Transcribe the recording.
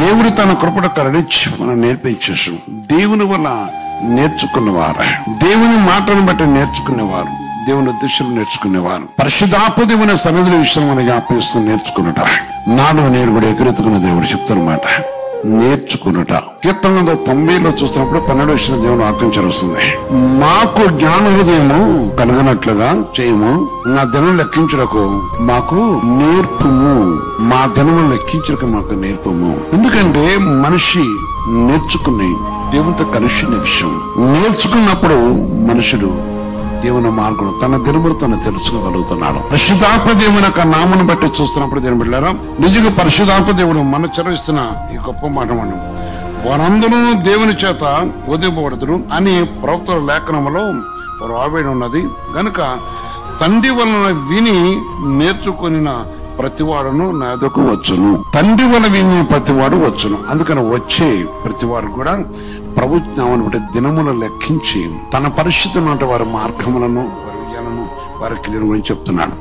దేవుడు తన కృపను కరుణించి మనం నేర్పించేసాం. దేవుని వల్ల నేర్చుకున్నవారు, దేవుని మాటను బట్టి నేర్చుకునేవారు, దేవుని ఉద్దేశం నేర్చుకునేవారు, పరిశుద్ధాత్మ దేవుని సన్నిధుల విషయం మనం జ్ఞాపిస్తూ నేర్చుకున్నట. నాడు నేడు కూడా ఎగురెత్తుకున్న దేవుడు చెప్తున్నమాట, నేర్చుకున్నట. కీర్తన 90లో చూస్తున్నప్పుడు 12వ వచనం దేవుని వాక్యం చదువుతుంది, మాకు జ్ఞాన హృదయము కలుగునట్లుగా చేయము, నా దినం లెక్కించుటకు మాకు నేర్పుము. మా దినము లెక్కించుటకు మాకు నేర్పము. ఎందుకంటే మనిషి నేర్చుకుని దేవునితో కలిసిన విషయం నేర్చుకున్నప్పుడు మనుషుడు దేవుని మార్గం తన దినములు తను తెలుసుకోగలుగుతున్నాడు. పరిశుద్ధాత్మ దేవుని యొక్క నామను బట్టి చూస్తున్నప్పుడు దేవుని బిడ్డలారా, నిజంగా పరిశుద్ధాత్మ దేవుడు మన చరిస్తున్న ఈ గొప్ప మాట మనం వారందరూ దేవుని చేత ఉదయపడుతురు అని ప్రవక్తల లేఖనములో రాబడి ఉన్నది. గనుక తండ్రి వలన విని నేర్చుకుని ప్రతివాడును నా ఎదుకు వచ్చును. తండ్రి వల్ల విని ప్రతివాడు వచ్చును. అందుకని వచ్చే ప్రతివాడు కూడా ప్రభు నామమును బట్టి దినములు లెక్కించి తన పరిస్థితి వారి మార్గములను, వారి విజయాలను, వారి క్రియలను గురించి చెప్తున్నాడు.